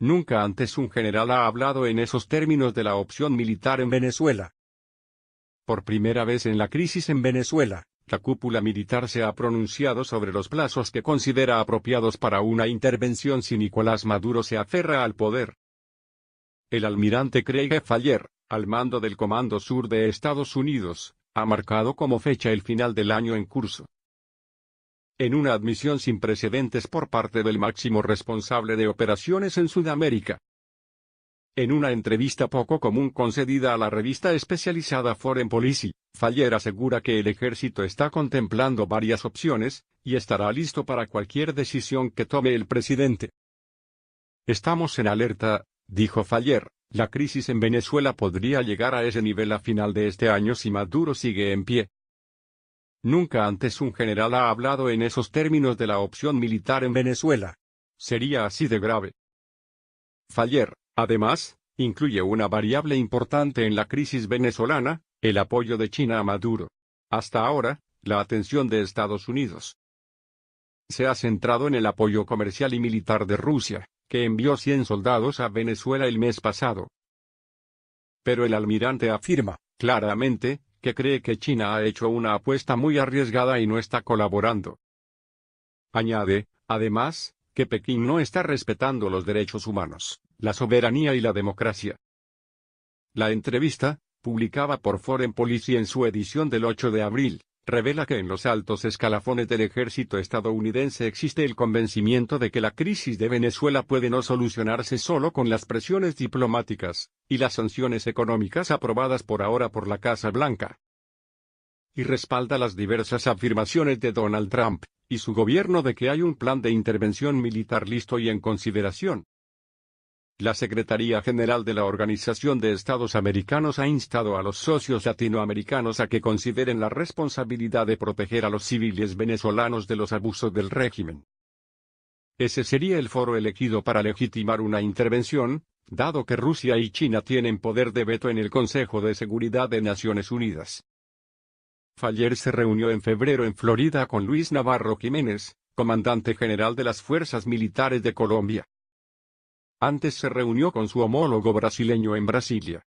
Nunca antes un general ha hablado en esos términos de la opción militar en Venezuela. Por primera vez en la crisis en Venezuela, la cúpula militar se ha pronunciado sobre los plazos que considera apropiados para una intervención si Nicolás Maduro se aferra al poder. El almirante Craig Faller, al mando del Comando Sur de Estados Unidos, ha marcado como fecha el final del año en curso. En una admisión sin precedentes por parte del máximo responsable de operaciones en Sudamérica. En una entrevista poco común concedida a la revista especializada Foreign Policy, Faller asegura que el ejército está contemplando varias opciones, y estará listo para cualquier decisión que tome el presidente. Estamos en alerta, dijo Faller, la crisis en Venezuela podría llegar a ese nivel a final de este año si Maduro sigue en pie. Nunca antes un general ha hablado en esos términos de la opción militar en Venezuela. Sería así de grave. Faller, además, incluye una variable importante en la crisis venezolana, el apoyo de China a Maduro. Hasta ahora, la atención de Estados Unidos se ha centrado en el apoyo comercial y militar de Rusia, que envió 100 soldados a Venezuela el mes pasado. Pero el almirante afirma, claramente, que cree que China ha hecho una apuesta muy arriesgada y no está colaborando. Añade, además, que Pekín no está respetando los derechos humanos, la soberanía y la democracia. La entrevista, publicada por Foreign Policy en su edición del 8 de abril, revela que en los altos escalafones del ejército estadounidense existe el convencimiento de que la crisis de Venezuela puede no solucionarse solo con las presiones diplomáticas y las sanciones económicas aprobadas por ahora por la Casa Blanca. Y respalda las diversas afirmaciones de Donald Trump y su gobierno de que hay un plan de intervención militar listo y en consideración. La Secretaría General de la Organización de Estados Americanos ha instado a los socios latinoamericanos a que consideren la responsabilidad de proteger a los civiles venezolanos de los abusos del régimen. Ese sería el foro elegido para legitimar una intervención, dado que Rusia y China tienen poder de veto en el Consejo de Seguridad de Naciones Unidas. Faller se reunió en febrero en Florida con Luis Navarro Jiménez, comandante general de las Fuerzas Militares de Colombia. Antes se reunió con su homólogo brasileño en Brasilia.